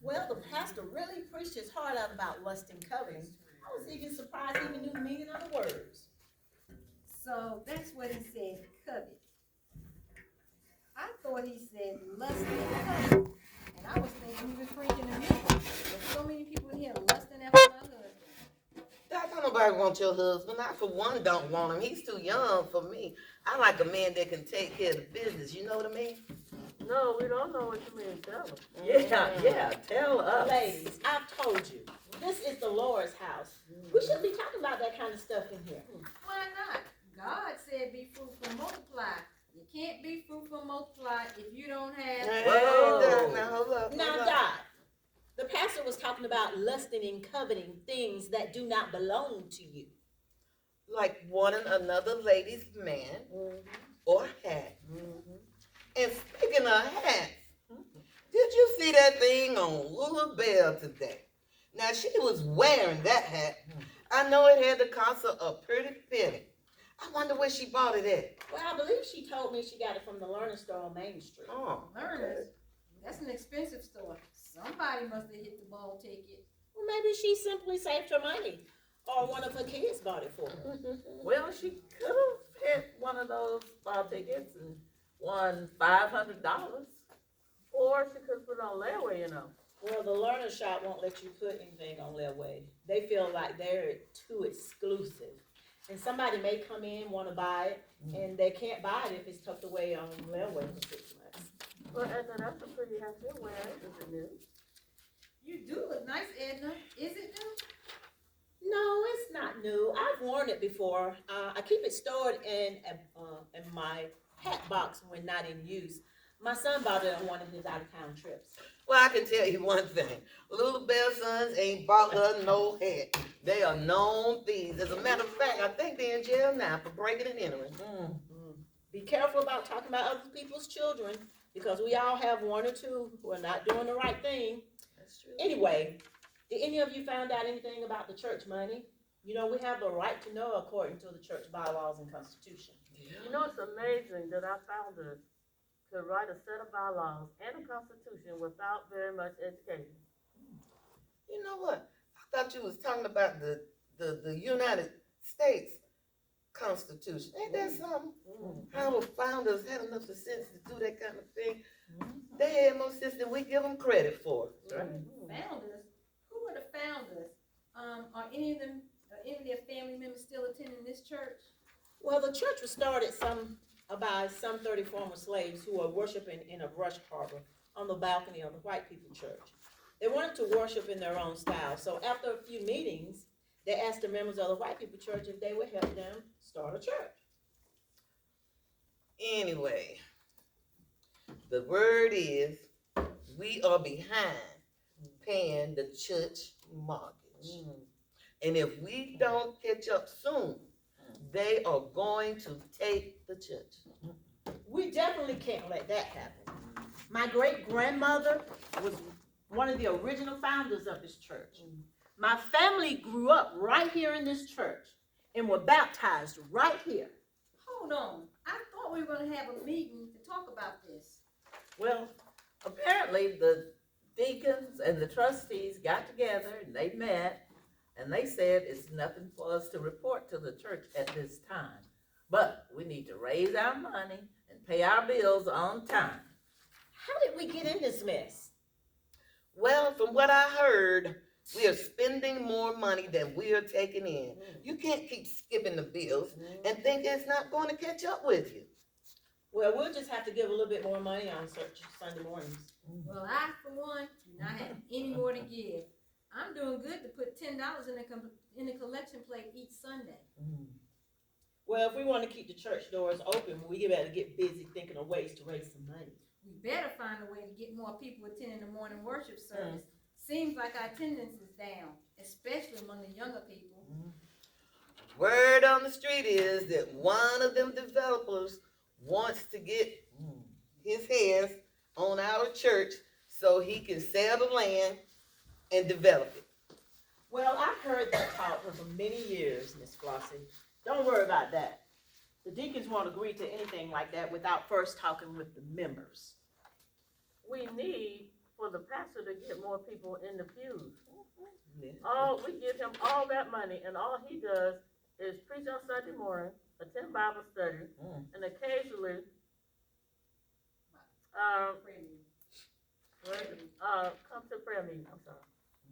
Well, the pastor really preached his heart out about lust and coveting. I was even surprised he even knew the meaning of the words. So that's what he said, covet. I thought he said lust and covet. And I was thinking he was preaching to me. There's so many people in here lusting after my husband. Don't nobody want your husband. I, for one, don't want him. He's too young for me. I like a man that can take care of the business. You know what I mean? No, we don't know what you mean. Tell us. Yeah, tell us. Ladies, I've told you, this is the Lord's house. We shouldn't be talking about that kind of stuff in here. Why not? God said be fruitful and multiply. You can't be fruitful and multiply if you don't have. Whoa. Now, hold up. Now, Dot, the pastor was talking about lusting and coveting things that do not belong to you. Like wanting another lady's man or hat. And speaking of hats, did you see that thing on Lula Bell today? Now, she was wearing that hat. I know it had the cost of a pretty penny. I wonder where she bought it at. Well, I believe she told me she got it from the Learning Store on Main Street. Oh, Learners. That's an expensive store. Somebody must have hit the ball ticket. Well, maybe she simply saved her money, or one of her kids bought it for her. Well, she could have hit one of those ball tickets and won $500. Or she could put it on layaway, you know. Well, the learner shop won't let you put anything on layaway. They feel like they're too exclusive. And somebody may come in, want to buy it, and they can't buy it if it's tucked away on layaway for 6 months. Well, Edna, that's a pretty hat you're wearing. Is it new? You do look nice, Edna. Is it new? No, it's not new. I've worn it before. I keep it stored in my hat box when not in use. My son bought it on one of his out-of-town trips. well, I can tell you one thing. Lula Bell Sons ain't bought her no hat. They are known thieves. As a matter of fact, I think they're in jail now for breaking and entering. Be careful about talking about other people's children, because we all have one or two who are not doing the right thing. That's true. Anyway, did any of you find out anything about the church money? You know, we have the right to know according to the church bylaws and constitution. You know, it's amazing that our founders could write a set of bylaws and a constitution without very much education. You know what? I thought you was talking about the United States Constitution. Ain't that something? How the founders had enough sense to do that kind of thing. They had more sense than we give them credit for. Founders? Who are the founders? Are any of their family members still attending this church? Well, the church was started by some 30 former slaves who were worshiping in a brush harbor on the balcony of the white people church. They wanted to worship in their own style, so after a few meetings, they asked the members of the white people church if they would help them start a church. Anyway, the word is we are behind paying the church mortgage. And if we don't catch up soon, they are going to take the church. We definitely can't let that happen. My great-grandmother was one of the original founders of this church. My family grew up right here in this church and were baptized right here. Hold on. I thought we were going to have a meeting to talk about this. Well, apparently the deacons and the trustees got together and they met and they said it's nothing for us to report to the church at this time. But we need to raise our money and pay our bills on time. How did we get in this mess? Well, from what I heard, we are spending more money than we are taking in. You can't keep skipping the bills and think it's not going to catch up with you. Well, we'll just have to give a little bit more money on Sunday mornings. Well, I, for one, do not have any more to give. I'm doing good to put $10 in the collection plate each Sunday. Well, if we want to keep the church doors open, we better get busy thinking of ways to raise some money. We better find a way to get more people attending the morning worship service. Seems like our attendance is down, especially among the younger people. Word on the street is that one of them developers wants to get his hands on our church so he can sell the land and develop it. Well, I've heard that talk for many years, Miss Flossie. Don't worry about that. The deacons won't agree to anything like that without first talking with the members. We need for the pastor to get more people in the pews. Yeah. We give him all that money, and all he does is preach on Sunday morning, attend Bible study, and occasionally, come to prayer meeting. I'm sorry.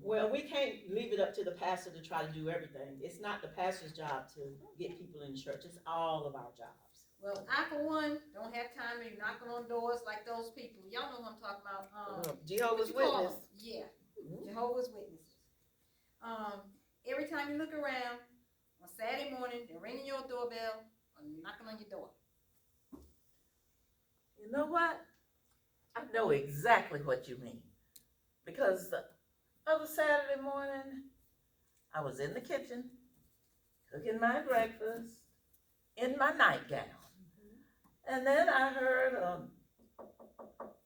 Well, we can't leave it up to the pastor to try to do everything. It's not the pastor's job to get people in church. It's all of our jobs. Well, I for one don't have time to be knocking on doors like those people. Y'all know who I'm talking about. Jehovah's what you call Witness. them? Yeah, Jehovah's Witnesses. Every time you look around on Saturday morning, they're ringing your doorbell or knocking on your door. You know what? I know exactly what you mean. Because the other Saturday morning, I was in the kitchen, cooking my breakfast, in my nightgown. And then I heard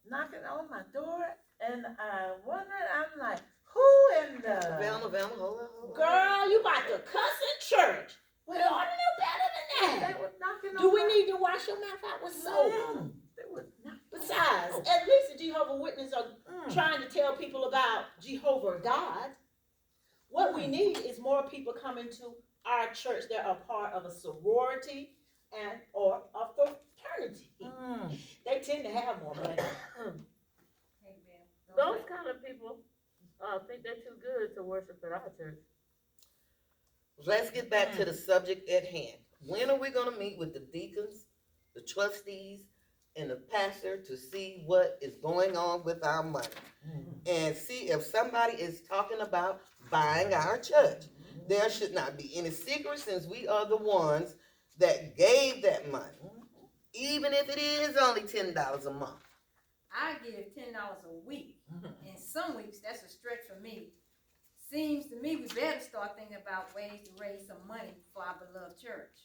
knocking on my door, and I wondered, I'm like, who in the... Velma, hold on. Girl, you about to cuss in church. We ought to know better than They that. were knocking on Do we my... need to wash your mouth out with soap? They were knocking. Besides, at least the Jehovah's Witnesses are trying to tell people about Jehovah God. What we need is more people coming to our church that are part of a sorority and or a fraternity. They tend to have more money. Hey, man, Those kind of people think they're too good to worship at our church. Let's get back to the subject at hand. When are we going to meet with the deacons, the trustees, and the pastor to see what is going on with our money? And see if somebody is talking about buying our church. There should not be any secret since we are the ones that gave that money. Even if it is only $10 a month. I give $10 a week. And some weeks that's a stretch for me. Seems to me we better start thinking about ways to raise some money for our beloved church.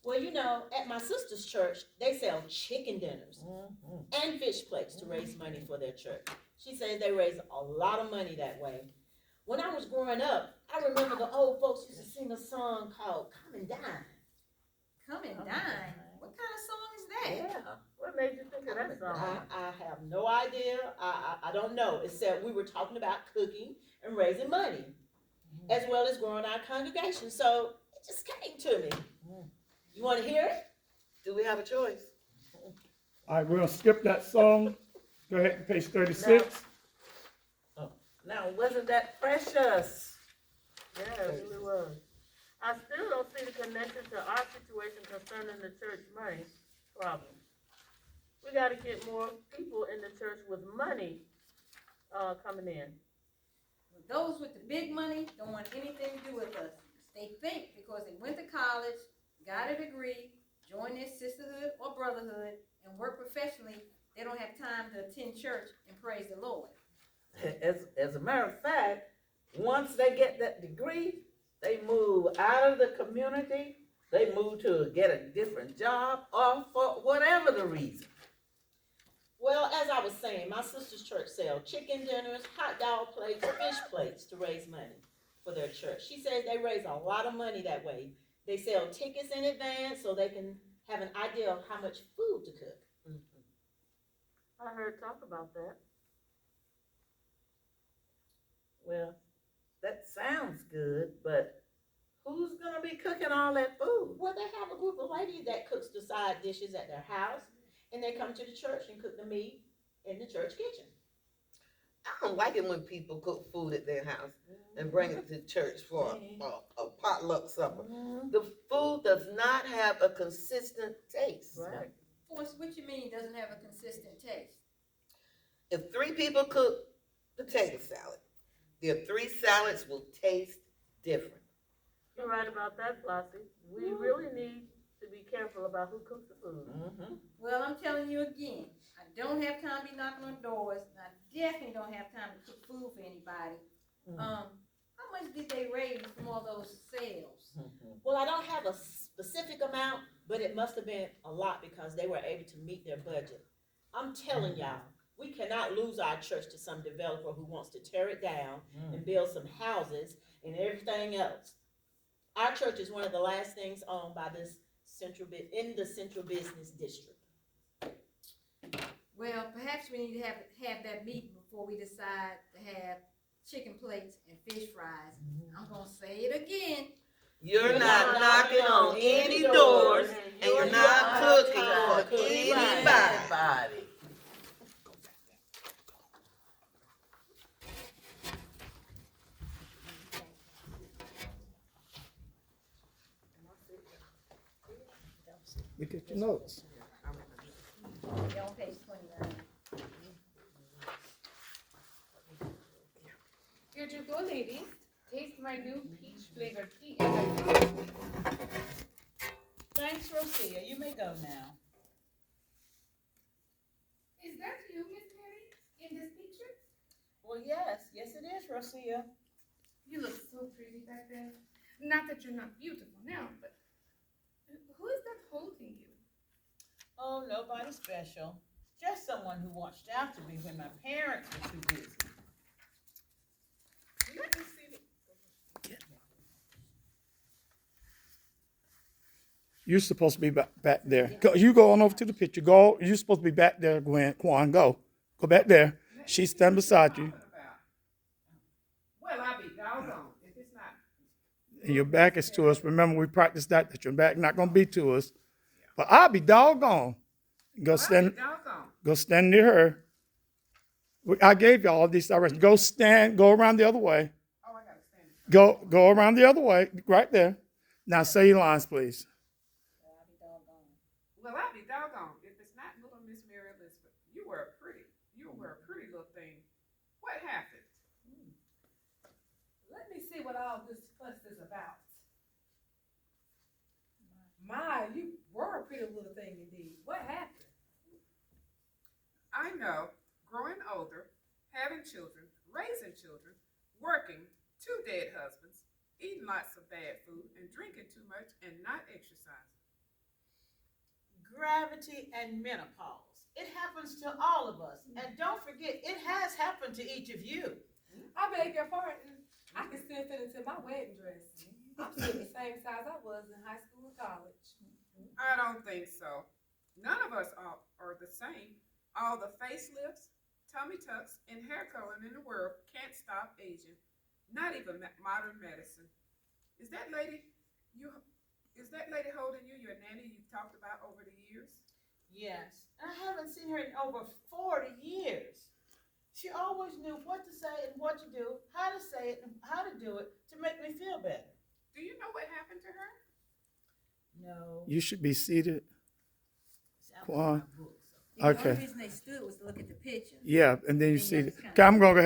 Well, you know, at my sister's church, they sell chicken dinners and fish plates to raise money for their church. She says they raise a lot of money that way. When I was growing up, I remember the old folks used to sing a song called Come and Dine. Come and dine? What kind of song is that? Yeah. What made you think of that song? I have no idea. I don't know, except we were talking about cooking and raising money, as well as growing our congregation. So it just came to me. You want to hear it? Do we have a choice? All right, we're gonna skip that song. Go ahead to page 36. Now, wasn't that precious? Yeah, it really was. I still don't see the connection to our situation concerning the church money problem. We got to get more people in the church with money coming in. Those with the big money don't want anything to do with us. They think because they went to college, got a degree, joined their sisterhood or brotherhood, and work professionally, they don't have time to attend church and praise the Lord. As a matter of fact, once they get that degree, they move out of the community, they move to get a different job, or for whatever the reason. Well, as I was saying, my sister's church sells chicken dinners, hot dog plates, fish plates to raise money for their church. She says they raise a lot of money that way. They sell tickets in advance so they can have an idea of how much food to cook. I heard talk about that. Well, that sounds good, but who's gonna be cooking all that food? Well, they have a group of ladies that cooks the side dishes at their house, and they come to the church and cook the meat in the church kitchen. I don't like it when people cook food at their house and bring it to church for a potluck supper. The food does not have a consistent taste. Right. Force, what you mean doesn't have a consistent taste? If 3 people cook potato salad, their 3 salads will taste different. You're right about that, Flossie. We really need to be careful about who cooks the food. Well, I'm telling you again, I don't have time to be knocking on doors, and I definitely don't have time to cook food for anybody. How much did they raise from all those sales? Well, I don't have a specific amount, but it must have been a lot because they were able to meet their budget. I'm telling y'all, we cannot lose our church to some developer who wants to tear it down and build some houses and everything else. Our church is one of the last things owned by this in the central business district. Well, perhaps we need to have that meeting before we decide to have chicken plates and fish fries. I'm gonna say it again. You're not knocking on any doors, and you're not cooking for anybody. Body. Look at your notes. They're on page 29. Here you go, ladies. Taste my new peach flavored tea. And I Thanks, Rosia. You may go now. Is that you, Miss Mary, in this picture? Well, yes. Yes, it is, Rosia. You look so pretty back there. Not that you're not beautiful now, but who is that holding you? Oh, nobody special. Just someone who watched after me when my parents were too busy. Let me see the... You're supposed to be back there. You go on over to the picture. Go. You're supposed to be back there, Gwen. Quan, go. Go back there. She's standing beside you. Well, I'll be doggone if it's not. And your back is to us. Remember, we practiced that your back not going to be to us. But I'll be doggone. Go stand. Go stand near her. I gave you all these directions. Go stand. Go around the other way. Oh, I gotta stand. Go around the other way. Right there. Now say your lines, please. Well, I'll be doggone if it's not little Miss Mary Elizabeth. You were a pretty little thing. What happened? Let me see what all this fuss is about. My, you were a pretty little thing indeed. What happened? I know, growing older, having children, raising children, working, 2 dead husbands, eating lots of bad food, and drinking too much and not exercising. Gravity and menopause. It happens to all of us. And don't forget, it has happened to each of you. I beg your pardon. I can still fit into my wedding dress. I'm still the same size I was in high school and college. I don't think so. None of us are the same. All the facelifts, tummy tucks, and hair coloring in the world can't stop aging. Not even modern medicine. Is that lady holding you, your nanny you've talked about over the years? Yes. I haven't seen her in over 40 years. She always knew what to say and what to do, how to say it and how to do it to make me feel better. Do you know what happened to her? No. You should be seated. Quan. The Okay. only reason they stood was to look at the picture. Yeah, and then you Then see. you just Okay, I'm going to go ahead.